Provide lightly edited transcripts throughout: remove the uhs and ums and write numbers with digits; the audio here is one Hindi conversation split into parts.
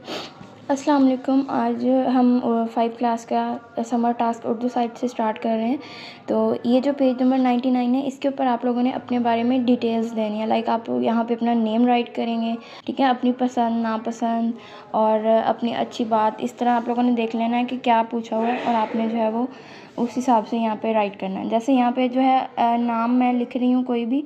अस्सलाम वालेकुम। आज हम 5 क्लास का समर टास्क उर्दू साइट से स्टार्ट कर रहे हैं। तो ये जो पेज नंबर 99 है, इसके ऊपर आप लोगों ने अपने बारे में डिटेल्स देनी है। लाइक आप यहाँ पे अपना नेम राइट करेंगे, ठीक है, अपनी पसंद नापसंद और अपनी अच्छी बात, इस तरह आप लोगों ने देख लेना है कि क्या पूछा हुआ है और आपने जो है वो उस हिसाब से यहाँ पे राइट करना है। जैसे यहाँ पे जो है नाम मैं लिख रही हूँ कोई भी।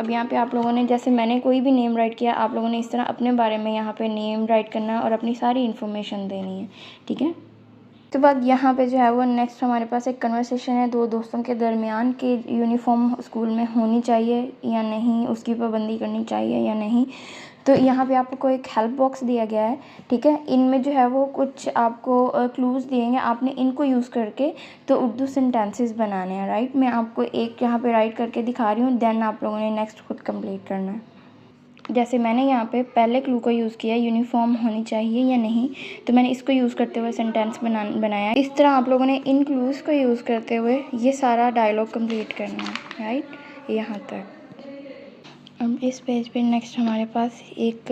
अब यहाँ पे आप लोगों ने, जैसे मैंने कोई भी नेम राइट किया, आप लोगों ने इस तरह अपने बारे में यहाँ पे नेम राइट करना है और अपनी सारी इन्फॉर्मेशन देनी है, ठीक है। उसके बाद यहाँ पे जो है वो नेक्स्ट हमारे पास एक कन्वर्सेशन है दो दोस्तों के दरमियान कि यूनिफॉर्म स्कूल में होनी चाहिए या नहीं, उसकी पाबंदी करनी चाहिए या नहीं। तो यहाँ पे आपको एक हेल्प बॉक्स दिया गया है, ठीक है। इनमें जो है वो कुछ आपको क्लूज़ दिएंगे, आपने इनको यूज़ करके तो उर्दू सेंटेंसेस बनाने हैं, राइट। मैं आपको एक यहाँ पे राइट करके दिखा रही हूँ, देन आप लोगों ने नेक्स्ट खुद कंप्लीट करना है। जैसे मैंने यहाँ पे पहले क्लू को यूज़ किया, यूनिफॉर्म होनी चाहिए या नहीं, तो मैंने इसको यूज़ करते हुए सेंटेंस बनाया। इस तरह आप लोगों ने इन क्लूज़ को यूज़ करते हुए ये सारा डायलॉग कंप्लीट करना है, राइट, यहाँ तक। अब इस पेज पे नेक्स्ट हमारे पास एक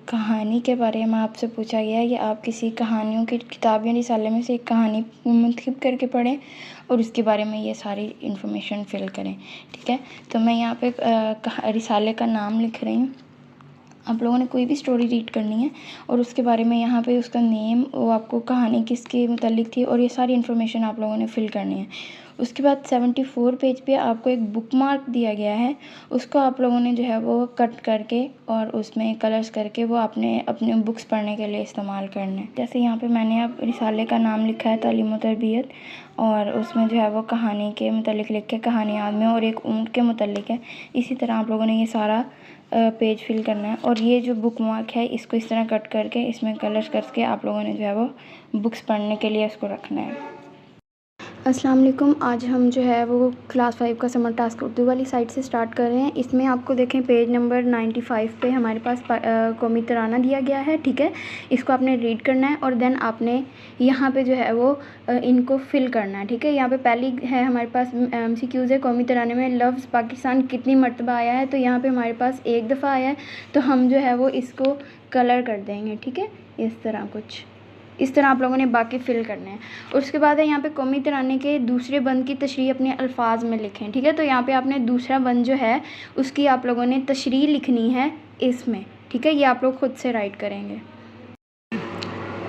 कहानी के बारे में आपसे पूछा गया है कि आप किसी कहानियों की किताब या रिसाले में से एक कहानी मुंतखब करके पढ़ें और उसके बारे में ये सारी इन्फॉर्मेशन फिल करें, ठीक है। तो मैं यहाँ पे रिसाले का नाम लिख रही हूँ। आप लोगों ने कोई भी स्टोरी रीड करनी है और उसके बारे में यहाँ पे उसका नेम, वो आपको कहानी किसके मुतालिक थी और ये सारी इन्फॉर्मेशन आप लोगों ने फिल करनी है। उसके बाद 74 पेज पे आपको एक बुक मार्क दिया गया है, उसको आप लोगों ने जो है वो कट करके और उसमें कलर्स करके वो अपने बुक्स पढ़ने के लिए इस्तेमाल करना है। जैसे यहाँ पे मैंने अब रिसाले का नाम लिखा है तालीम व तरबियत, और उसमें जो है वो कहानी के मुतालिक लिख के कहानी याद में और एक ऊँट के मुतालिक है। इसी तरह आप लोगों ने ये सारा पेज फिल करना है और ये जो बुक मार्क है इसको इस तरह कट करके इसमें कलर्स करके आप लोगों ने जो है वो बुक्स पढ़ने के लिए इसको रखना है। अस्सलाम वालेकुम। आज हम जो है वो क्लास 5 का समर टास्क उर्दू वाली साइट से स्टार्ट कर रहे हैं। इसमें आपको देखें पेज नंबर 95 पे हमारे पास कौमी तराना दिया गया है, ठीक है। इसको आपने रीड करना है और देन आपने यहाँ पे जो है वो इनको फिल करना है, ठीक है। यहाँ पे पहली है हमारे पास MCQs है, कौमी तराने में लफ्ज़ पाकिस्तान कितनी मरतबा आया है, तो यहाँ पर हमारे पास एक दफ़ा आया है, तो हम जो है वो इसको कलर कर देंगे, ठीक है। इस तरह कुछ इस तरह आप लोगों ने बाकी फ़िल करने हैं। उसके बाद है यहाँ पे कौमी तराने के दूसरे बंद की तशरीह अपने अल्फाज में लिखें, ठीक है। तो यहाँ पे आपने दूसरा बंद जो है उसकी आप लोगों ने तशरीह लिखनी है इसमें, ठीक है। ये आप लोग खुद से राइट करेंगे।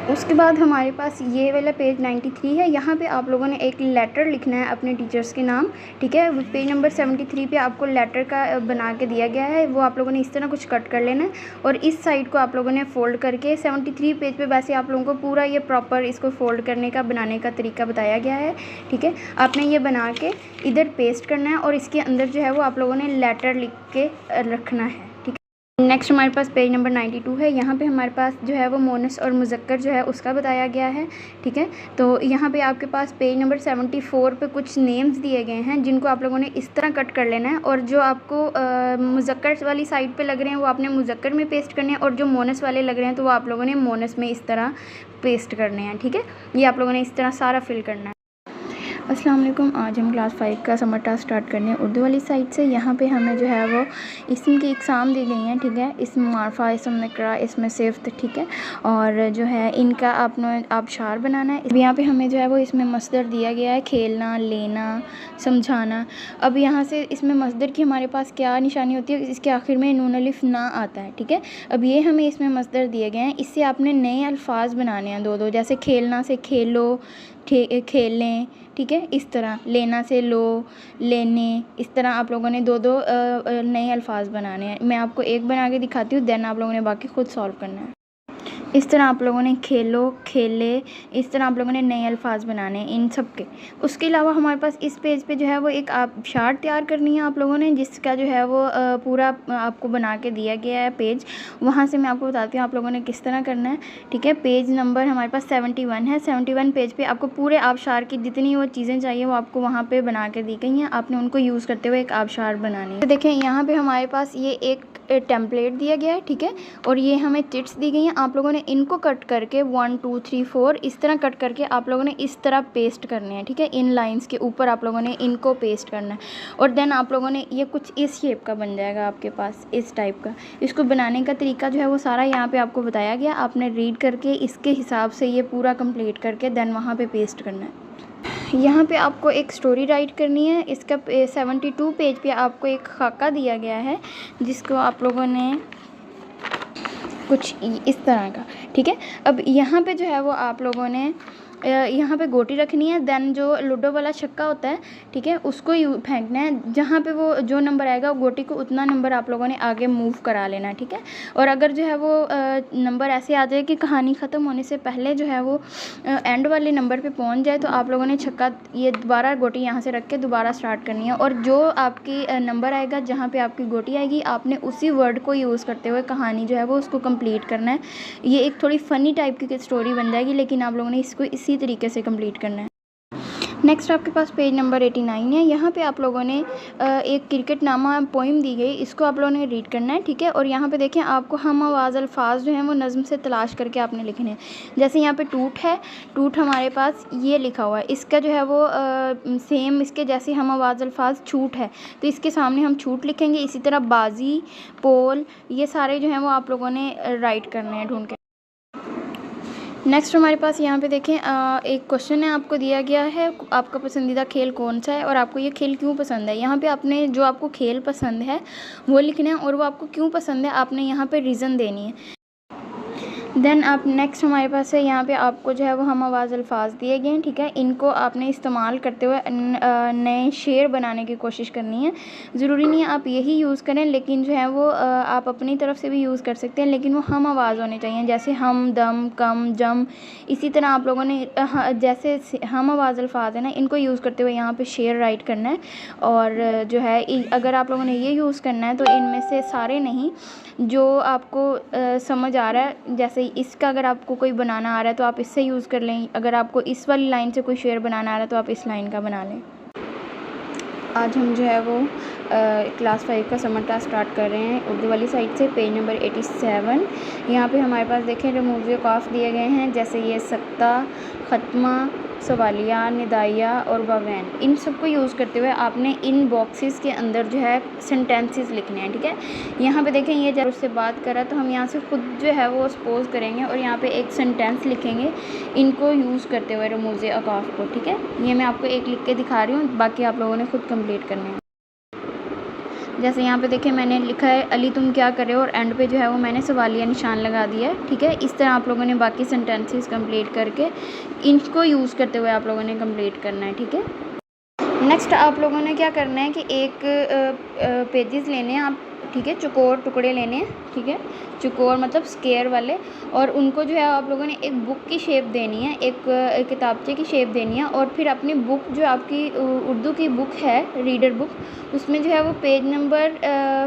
उसके बाद हमारे पास ये वाला पेज 93 है। यहाँ पे आप लोगों ने एक लेटर लिखना है अपने टीचर्स के नाम, ठीक है। पेज नंबर 73 पे आपको लेटर का बना के दिया गया है, वो आप लोगों ने इस तरह कुछ कट कर लेना है और इस साइड को आप लोगों ने फ़ोल्ड करके 73 पेज पे वैसे आप लोगों को पूरा ये प्रॉपर इसको फ़ोल्ड करने का, बनाने का तरीका बताया गया है, ठीक है। आपने ये बना के इधर पेस्ट करना है और इसके अंदर जो है वो आप लोगों ने लेटर लिख के रखना है, ठीक है। नेक्स्ट हमारे पास पेज नंबर 92 है। यहाँ पे हमारे पास जो है वो मोनस और मुज़क्कर जो है उसका बताया गया है, ठीक है। तो यहाँ पे आपके पास पेज नंबर 74 पे कुछ नेम्स दिए गए हैं जिनको आप लोगों ने इस तरह कट कर लेना है और जो आपको मुज़क्कर वाली साइड पे लग रहे हैं वो आपने मुज़क्कर में पेस्ट करने हैं और जो मोनस वाले लग रहे हैं तो वो आप लोगों ने मोनस में इस तरह पेस्ट करने हैं, ठीक है। ये आप लोगों ने इस तरह सारा फिल करना है। अस्सलाम वालेकुम। आज हम क्लास 5 का समर टास्क स्टार्ट करने हैं उर्दू वाली साइट से। यहाँ पे हमें जो है वो इसम की इकसाम दी गई हैं, ठीक है। इसम मारफा, इसम नकरा, इसम सिफ्त, ठीक है। और जो है इनका आबशार बनाना है। यहाँ पे हमें जो है वो इसमें मसदर दिया गया है, खेलना, लेना, समझाना। अब यहाँ से इसमें मसदर की हमारे पास क्या निशानी होती है, इसके आखिर में नून अलिफ ना आता है, ठीक है। अब ये हमें इसमें मसदर दिए गए हैं, इससे आपने नए अल्फाज बनाने हैं दो, जैसे खेलना से खेलो, खेलें, ठीक है। इस तरह लेना से लो, लेने, इस तरह आप लोगों ने दो नए अल्फाज बनाने हैं। मैं आपको एक बना के दिखाती हूँ, देन आप लोगों ने बाकी खुद सॉल्व करना है। इस तरह आप लोगों ने खेलो, खेले, इस तरह आप लोगों ने नए अल्फाज बनाने हैं इन सब के। उसके अलावा हमारे पास इस पेज पे जो है वो एक आबशार तैयार करनी है आप लोगों ने, जिसका जो है वो पूरा आपको बना के दिया गया है पेज। वहाँ से मैं आपको बताती हूँ आप लोगों ने किस तरह करना है, ठीक है। पेज नंबर हमारे पास 71 है। 71 पेज पर आपको पूरे आबशार की जितनी वो चीज़ें चाहिए वो आपको वहाँ पर बना के दी गई हैं। आपने उनको यूज़ करते हुए एक आबशार बनानी है। तो देखें यहाँ पर हमारे पास ये एक टेम्पलेट दिया गया है, ठीक है। और ये हमें चिट्स दी गई हैं। आप लोगों ने इनको कट करके 1 2 3 4 इस तरह कट करके आप लोगों ने इस तरह पेस्ट करने हैं, ठीक है। इन लाइंस के ऊपर आप लोगों ने इनको पेस्ट करना है और देन आप लोगों ने ये कुछ इस शेप का बन जाएगा आपके पास, इस टाइप का। इसको बनाने का तरीका जो है वो सारा यहाँ पे आपको बताया गया, आपने रीड करके इसके हिसाब से ये पूरा कंप्लीट करके देन वहाँ पे पेस्ट करना है। यहाँ पे आपको एक स्टोरी राइट करनी है। इसका 72 पेज पे आपको एक खाका दिया गया है जिसको आप लोगों ने कुछ इस तरह का, ठीक है। अब यहाँ पे जो है वो आप लोगों ने यहाँ पे गोटी रखनी है, देन जो लूडो वाला छक्का होता है, ठीक है, उसको फेंकना है। जहाँ पे वो जो नंबर आएगा गोटी को उतना नंबर आप लोगों ने आगे मूव करा लेना है, ठीक है। और अगर जो है वो नंबर ऐसे आ जाए कि कहानी ख़त्म होने से पहले जो है वो एंड वाले नंबर पे पहुँच जाए तो आप लोगों ने छक्का ये दोबारा गोटी यहाँ से रख के दोबारा स्टार्ट करनी है। और जो आपकी नंबर आएगा जहाँ पर आपकी गोटी आएगी आपने उसी वर्ड को यूज़ करते हुए कहानी जो है वो उसको कंप्लीट करना है। ये एक थोड़ी फ़नी टाइप की स्टोरी बन जाएगी, लेकिन आप लोगों ने इसको इसी तरीके से कंप्लीट करना है। नेक्स्ट आपके पास पेज नंबर 89 है। यहाँ पे आप लोगों ने एक क्रिकेट नामा पोइम दी गई, इसको आप लोगों ने रीड करना है, ठीक है। और यहाँ पे देखें आपको हम आवाज़ अल्फाज जो हैं वो नज़म से तलाश करके आपने लिखने हैं। जैसे यहाँ पे टूट है, टूट हमारे पास ये लिखा हुआ है, इसका जो है वो सेम इसके जैसे हम आवाज़ अल्फाज छूट है तो इसके सामने हम छूट लिखेंगे। इसी तरह बाजी, पोल, ये सारे जो हैं वो आप लोगों ने राइट करने हैं ढूंढ के। नेक्स्ट हमारे पास यहाँ पे देखें एक क्वेश्चन है आपको दिया गया है, आपका पसंदीदा खेल कौन सा है और आपको ये खेल क्यों पसंद है। यहाँ पे आपने जो आपको खेल पसंद है वो लिखना है और वो आपको क्यों पसंद है आपने यहाँ पे रीज़न देनी है। देन आप नेक्स्ट हमारे पास है यहाँ पे आपको जो है वो हम आवाज़ अल्फाज दिए गए हैं, ठीक है। इनको आपने इस्तेमाल करते हुए नए शेर बनाने की कोशिश करनी है। ज़रूरी नहीं है आप यही यूज़ करें, लेकिन जो है वो आप अपनी तरफ से भी यूज़ कर सकते हैं, लेकिन वो हम आवाज़ होने चाहिए, जैसे हम, दम, कम, जम। इसी तरह आप लोगों ने जैसे हम आवाज़ अल्फाज है ना, इनको यूज़ करते हुए यहाँ पर शेर राइट करना है। और जो है अगर आप लोगों ने ये यूज़ करना है तो इनमें से सारे नहीं, जो आपको समझ आ रहा है, जैसे इसका अगर आपको कोई बनाना आ रहा है तो आप इससे यूज़ कर लें। अगर आपको इस वाली लाइन से कोई शेर बनाना आ रहा है तो आप इस लाइन का बना लें। आज हम जो है वो क्लास 5 का समर टास्क स्टार्ट कर रहे हैं उर्दू वाली साइड से, पेज नंबर 87। यहाँ पे हमारे पास देखें रिमूव काफ दिए गए हैं, जैसे ये सख्ता, ख़त्मा, सवालिया, निदाइया और वावैन। इन सबको यूज़ करते हुए आपने इन बॉक्सेस के अंदर जो है सेंटेंसेस लिखने हैं, ठीक है। यहाँ पे देखें ये जब उससे बात करा तो हम यहाँ से खुद जो है वो सपोज करेंगे और यहाँ पे एक सेंटेंस लिखेंगे इनको यूज़ करते हुए रिमूव अकाफ को, ठीक है। ये मैं आपको एक लिख के दिखा रही हूँ, बाकी आप लोगों ने खुद कंप्लीट करने हैं। जैसे यहाँ पे देखें मैंने लिखा है अली तुम क्या कर रहे हो और एंड पे जो है वो मैंने सवालिया निशान लगा दिया है, ठीक है। इस तरह आप लोगों ने बाकी सेंटेंसेस कंप्लीट करके इनको यूज़ करते हुए आप लोगों ने कंप्लीट करना है, ठीक है। नेक्स्ट आप लोगों ने क्या करना है कि एक पेजेस लेने हैं आप, ठीक है, चौकोर टुकड़े लेने हैं, ठीक है, चौकोर मतलब स्क्वायर वाले, और उनको जो है आप लोगों ने एक बुक की शेप देनी है, एक किताबचे की शेप देनी है। और फिर अपनी बुक जो आपकी उर्दू की बुक है, रीडर बुक, उसमें जो है वो पेज नंबर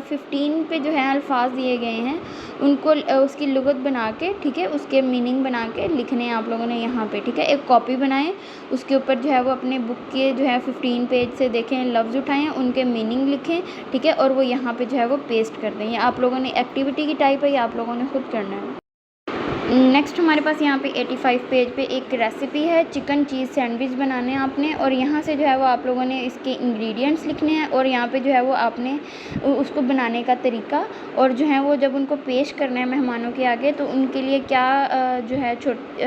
15 पे जो है अल्फाज दिए गए हैं, उनको उसकी लुगत बना के, ठीक है, उसके मीनिंग बना के लिखने हैं आप लोगों ने यहाँ पे, ठीक है। एक कॉपी बनाएं, उसके ऊपर जो है वो अपने बुक के जो है 15 पेज से देखें लफ्ज़ उठाएं, उनके मीनिंग लिखें, ठीक है, और वो यहाँ पे जो है वो पेस्ट कर दें। ये आप लोगों ने एक्टिविटी की टाइप है, ये आप लोगों ने खुद करना है। नेक्स्ट हमारे पास यहाँ पे 85 पेज पे एक रेसिपी है, चिकन चीज़ सैंडविच बनाने हैं आपने, और यहाँ से जो है वो आप लोगों ने इसके इंग्रेडिएंट्स लिखने हैं और यहाँ पे जो है वो आपने उसको बनाने का तरीका, और जो है वो जब उनको पेश करना है मेहमानों के आगे तो उनके लिए क्या जो है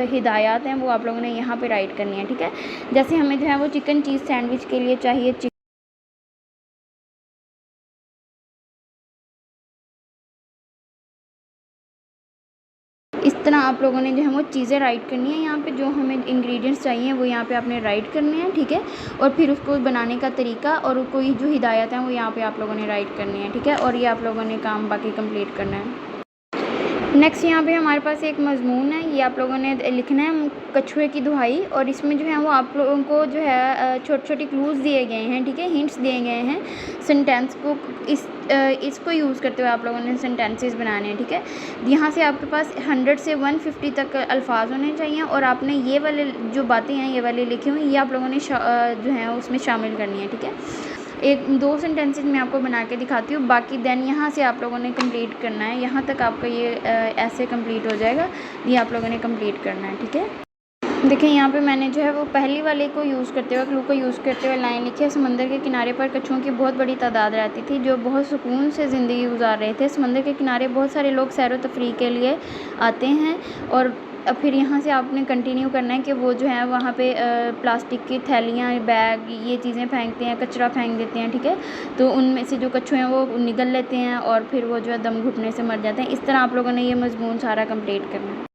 हिदायत हैं वो आप लोगों ने यहाँ पे राइट करनी है, ठीक है। जैसे हमें जो है वो चिकन चीज़ सैंडविच के लिए चाहिए इस तरह आप लोगों ने जो है वो चीज़ें राइट करनी है। यहाँ पे जो हमें इंग्रेडिएंट्स चाहिए वो यहाँ पे आपने राइट करने हैं, ठीक है, और फिर उसको बनाने का तरीका और कोई जो हिदायत है वो यहाँ पे आप लोगों ने राइट करनी है, ठीक है, और ये आप लोगों ने काम बाकी कंप्लीट करना है। नेक्स्ट यहाँ पे हमारे पास एक मजमून है, ये आप लोगों ने लिखना है कछुए की दुहाई, और इसमें जो है वो आप लोगों को जो है छोटे छोटे क्लूज़ दिए गए हैं, ठीक है, हिंट्स दिए गए हैं सेंटेंस को, इसको यूज़ करते हुए आप लोगों ने सेंटेंसेस बनाने हैं, ठीक है। यहाँ से आपके पास 100 से 150 तक अल्फाज होने चाहिए और आपने ये वाले जो बातें हैं ये वाले लिखे हुए ये आप लोगों ने जो है उसमें शामिल करनी है, ठीक है। एक 2 सेंटेंसेस मैं आपको बना के दिखाती हूँ, बाकी देन यहाँ से आप लोगों ने कंप्लीट करना है। यहाँ तक आपका ये ऐसे कंप्लीट हो जाएगा, ये आप लोगों ने कंप्लीट करना है, ठीक है। देखिए यहाँ पे मैंने जो है वो पहली वाले को यूज़ करते हुए, क्लू को यूज़ करते हुए लाइन लिखी है। समंदर के किनारे पर कछुओं की बहुत बड़ी तादाद रहती थी, जो बहुत सुकून से ज़िंदगी गुजार रहे थे। समंदर के किनारे बहुत सारे लोग सैर व तफरीह के लिए आते हैं। और अब फिर यहाँ से आपने कंटिन्यू करना है कि वो जो है वहाँ पे प्लास्टिक की थैलियाँ, बैग, ये चीज़ें फेंकते हैं, कचरा फेंक देते हैं, ठीक है। तो उनमें से जो कछुए हैं वो निगल लेते हैं और फिर वो जो है दम घुटने से मर जाते हैं। इस तरह आप लोगों ने ये मज़मून सारा कंप्लीट करना है।